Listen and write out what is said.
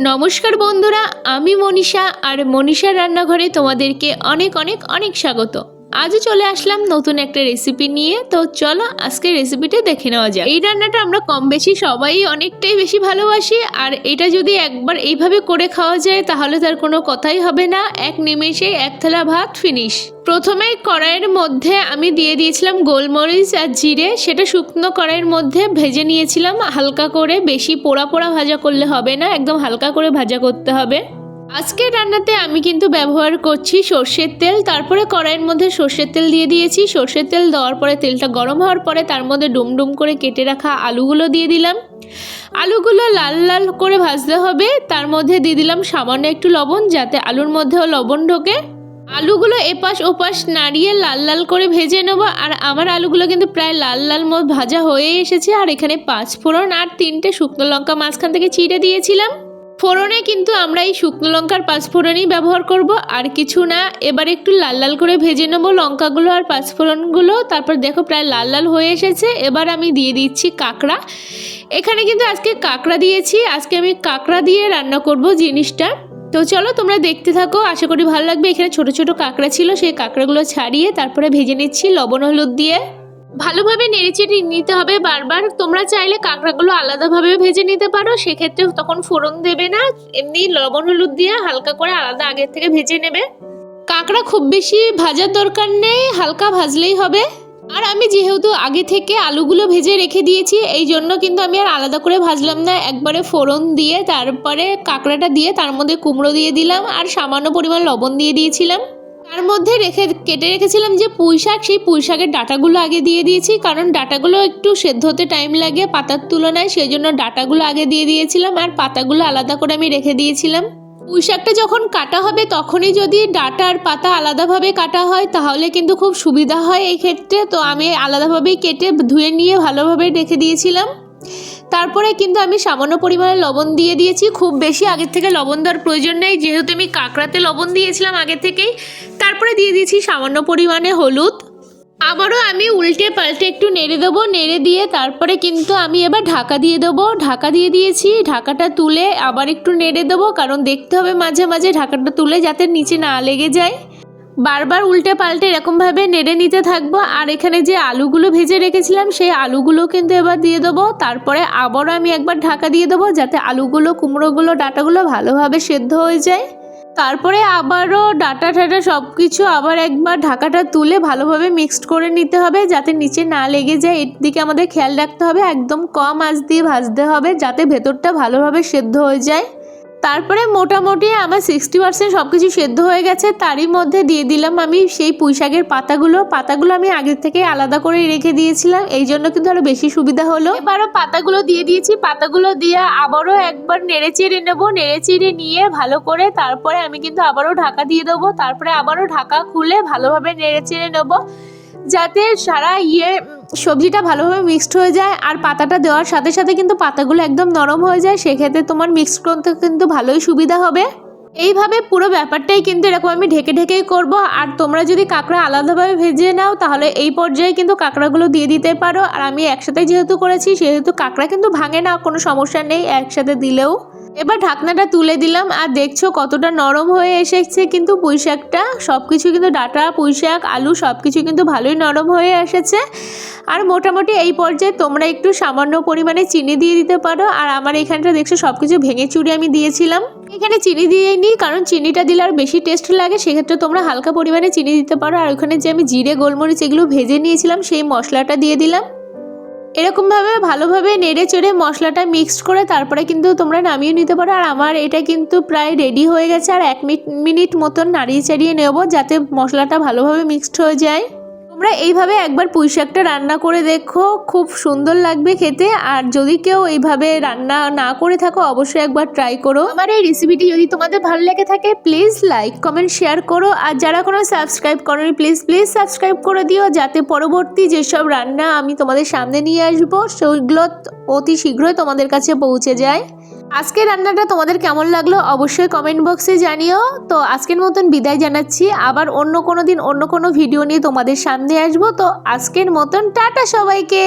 নমস্কার বন্ধুরা, আমি মনীষা আর মনীষার রান্নাঘরে তোমাদেরকে অনেক অনেক অনেক স্বাগত। আজও চলে আসলাম নতুন একটা রেসিপি নিয়ে। তো চলো আজকে রেসিপিটা দেখে নেওয়া যায়। এই রান্নাটা আমরা কম বেশি সবাই অনেকটাই বেশি ভালোবাসি, আর এটা যদি একবার এইভাবে করে খাওয়া যায় তাহলে তার কোনো কথাই হবে না। এক নিমেষে এক থালা ভাত ফিনিশ। প্রথমে কড়াইয়ের মধ্যে আমি দিয়ে দিয়েছিলাম গোলমরিচ আর জিরে, সেটা শুকনো কড়াইয়ের মধ্যে ভেজে নিয়েছিলাম হালকা করে। বেশি পোড়া পোড়া ভাজা করলে হবে না, একদম হালকা করে ভাজা করতে হবে। আজকের রান্নাতে আমি কিন্তু ব্যবহার করছি সর্ষের তেল। তারপরে কড়াইয়ের মধ্যে সর্ষের তেল দিয়ে দিয়েছি। সর্ষের তেল দেওয়ার পরে তেলটা গরম হওয়ার পরে তার মধ্যে ডুমডুম করে কেটে রাখা আলুগুলো দিয়ে দিলাম। আলুগুলো লাল লাল করে ভাজতে হবে। তার মধ্যে দিয়ে দিলাম সামান্য একটু লবণ, যাতে আলুর মধ্যেও লবণ ঢোকে। আলুগুলো এপাশ ওপাশ নাড়িয়ে লাল লাল করে ভেজে নেব। আর আমার আলুগুলো কিন্তু প্রায় লাল লাল ভাজা হয়ে এসেছে। আর এখানে 5 ফোড়ন আর 3টে শুকনো লঙ্কা মাঝখান থেকে চিড়ে দিয়েছিলাম। ফোড়নে কিন্তু আমরা এই শুকনো লঙ্কার 5 ফোড়নই ব্যবহার করব, আর কিছু না। এবার একটু লাল লাল করে ভেজে নেব লঙ্কাগুলো আর 5 ফোড়নগুলো। তারপর দেখো প্রায় লাল লাল হয়ে এসেছে। এবার আমি দিয়ে দিচ্ছি কাঁকড়া। এখানে কিন্তু আজকে কাঁকড়া দিয়েছি। আজকে আমি কাঁকড়া দিয়ে রান্না করব জিনিসটা। তো চলো তোমরা দেখতে থাকো, আশা করি ভালো লাগবে। এখানে ছোট ছোট কাঁকড়া ছিল, সেই কাঁকড়াগুলো ছাড়িয়ে তারপরে ভেজে নিচ্ছি লবণ হলুদ দিয়ে। ভালোভাবে নেড়েচেড়ে নিতে হবে বারবার। তোমরা চাইলে কাঁকড়াগুলো আলাদাভাবে ভেজে নিতে পারো, সেক্ষেত্রে তখন ফোড়ন দেবে না, এমনি লবণ হলুদ দিয়ে হালকা করে আলাদা আগের থেকে ভেজে নেবে। কাঁকড়া খুব বেশি ভাজার দরকার নেই, হালকা ভাজলেই হবে। আর আমি যেহেতু আগে থেকে আলুগুলো ভেজে রেখে দিয়েছি, এই জন্য কিন্তু আমি আর আলাদা করে ভাজলাম না। একবারে ফোড়ন দিয়ে তারপরে কাঁকড়াটা দিয়ে তার মধ্যে কুমড়ো দিয়ে দিলাম আর সামান্য পরিমাণ লবণ দিয়ে দিয়েছিলাম। তার মধ্যে কেটে রেখেছিলাম যে পুঁই শাক, সেই পুঁই শাকের ডাঁটাগুলো আগে দিয়ে দিয়েছি, কারণ ডাঁটাগুলো একটু সেদ্ধ হতে টাইম লাগে পাতার তুলনায়, সেই জন্য ডাঁটাগুলো আগে দিয়ে দিয়েছিলাম আর পাতাগুলো আলাদা করে আমি রেখে দিয়েছিলাম। পুঁই শাকটা যখন কাটা হবে তখনই যদি ডাঁটা আর পাতা আলাদাভাবে কাটা হয় তাহলে কিন্তু খুব সুবিধা হয় এই ক্ষেত্রে। তো আমি আলাদাভাবেই কেটে ধুয়ে নিয়ে ভালোভাবে রেখে দিয়েছিলাম। তারপরে কিন্তু আমি সামান্য পরিমাণে লবণ দিয়ে দিয়েছি। খুব বেশি আগের থেকে লবণ দেওয়ার প্রয়োজন নেই, যেহেতু আমি কাঁকড়াতে লবণ দিয়েছিলাম আগে থেকেই। তারপরে দিয়ে দিয়েছি সামান্য পরিমাণে হলুদ। আবারও আমি উল্টে পাল্টে একটু নেড়ে দেবো। নেড়ে দিয়ে তারপরে কিন্তু আমি এবার ঢাকা দিয়ে দেবো। ঢাকা দিয়ে দিয়েছি। ঢাকাটা তুলে আবার একটু নেড়ে দেবো, কারণ দেখতে হবে মাঝে মাঝে ঢাকাটা তুলে যাতে নিচে না লেগে যায়। বারবার উল্টে পাল্টে এরকমভাবে নেড়ে নিতে থাকবো। আর এখানে যে আলুগুলো ভেজে রেখেছিলাম সেই আলুগুলো কিন্তু এবার দিয়ে দেবো। তারপরে আবারও আমি একবার ঢাকা দিয়ে দেবো, যাতে আলুগুলো কুমড়োগুলো ডাঁটাগুলো ভালোভাবে সেদ্ধ হয়ে যায়। তারপরে আবারও ডাঁটা ঠাটা সব কিছু আবার একবার ঢাকাটা তুলে ভালোভাবে মিক্সড করে নিতে হবে, যাতে নিচে না লেগে যায়। এর দিকে আমাদের খেয়াল রাখতে হবে, একদম কম আঁচ দিয়ে ভাজতে হবে, যাতে ভেতরটা ভালোভাবে সেদ্ধ হয়ে যায়। তারপরে মোটামুটি আমার 60% সব কিছু সেদ্ধ হয়ে গেছে। তারই মধ্যে দিয়ে দিলাম আমি সেই পুঁই শাকের পাতাগুলো আমি আগে থেকে আলাদা করে রেখে দিয়েছিলাম, এই জন্য কিন্তু আরও বেশি সুবিধা হলো। এবারও পাতাগুলো দিয়ে দিয়েছি। পাতাগুলো দিয়ে আবারও একবার নেড়ে চেড়ে নেবো। নেড়ে চেড়ে নিয়ে ভালো করে তারপরে আমি কিন্তু আবারও ঢাকা দিয়ে দেবো। তারপরে আবারও ঢাকা খুলে ভালোভাবে নেড়ে চেড়ে নেবো, যাতে সারা সবজিটা ভালোভাবে মিক্সড হয়ে যায়। আর পাতাটা দেওয়ার সাথে সাথে কিন্তু পাতাগুলো একদম নরম হয়ে যায়, সেক্ষেত্রে তোমার মিক্সড করতে কিন্তু ভালোই সুবিধা হবে। এইভাবে পুরো ব্যাপারটাই কিন্তু এরকম আমি ঢেকে ঢেকেই করব। আর তোমরা যদি কাঁকড়া আলাদাভাবে ভেজে নাও তাহলে এই পর্যায়ে কিন্তু কাঁকড়াগুলো দিয়ে দিতে পারো। আর আমি একসাথে যেহেতু করেছি সেহেতু কাঁকড়া কিন্তু ভাঙে না, কোনো সমস্যা নেই একসাথে দিলেও। এবার ঢাকনাটা তুলে দিলাম। আর দেখছো কতটা নরম হয়ে এসেছে কিন্তু পুঁই শাকটা। সব কিছু কিন্তু ডাঁটা, পুঁই শাক, আলু সব কিছু কিন্তু ভালোই নরম হয়ে এসেছে। আর মোটামুটি এই পর্যায়ে তোমরা একটু সামান্য পরিমাণে চিনি দিয়ে দিতে পারো। আর আমার এখানটা দেখছো সব কিছু ভেঙে চুরে আমি দিয়েছিলাম। এখানে চিনি দিয়ে নিই, কারণ চিনিটা দিলে আর বেশি টেস্ট লাগে, সেক্ষেত্রে তোমরা হালকা পরিমাণে চিনি দিতে পারো। আর ওখানে যে আমি জিরে গোলমরিচ এগুলো ভেজে নিয়েছিলাম সেই মশলাটা দিয়ে দিলাম। এরকমভাবে ভালোভাবে নেড়ে চেড়ে মশলাটা মিক্সড করে তারপরে কিন্তু তোমরা নামিয়ে নিতে পারো। আর আমার এটা কিন্তু প্রায় রেডি হয়ে গেছে। আর 1 মিনিট মতন নাড়িয়ে চাড়িয়ে নেব, যাতে মশলাটা ভালোভাবে মিক্সড হয়ে যায়। তোমরা এইভাবে একবার পুঁই শাকটা রান্না করে দেখো, খুব সুন্দর লাগবে খেতে। আর যদি কেউ এইভাবে রান্না না করে থাকো অবশ্যই একবার ট্রাই করো। আমার এই রেসিপিটি যদি তোমাদের ভালো লেগে থাকে প্লিজ লাইক কমেন্ট শেয়ার করো। আর যারা কোনো সাবস্ক্রাইব করোনি প্লিজ সাবস্ক্রাইব করে দিও, যাতে পরবর্তী যেসব রান্না আমি তোমাদের সামনে নিয়ে আসবো সেগুলো অতি শীঘ্রই তোমাদের কাছে পৌঁছে যায়। আজকের রান্নাটা তোমাদের কেমন লাগলো অবশ্যই কমেন্ট বক্সে জানিও। তো আজকের মতন বিদায় জানাচ্ছি। আবার অন্য কোনো দিন অন্য কোনো ভিডিও নিয়ে তোমাদের সামনে আসবো। তো আজকের মতন টাটা সবাইকে।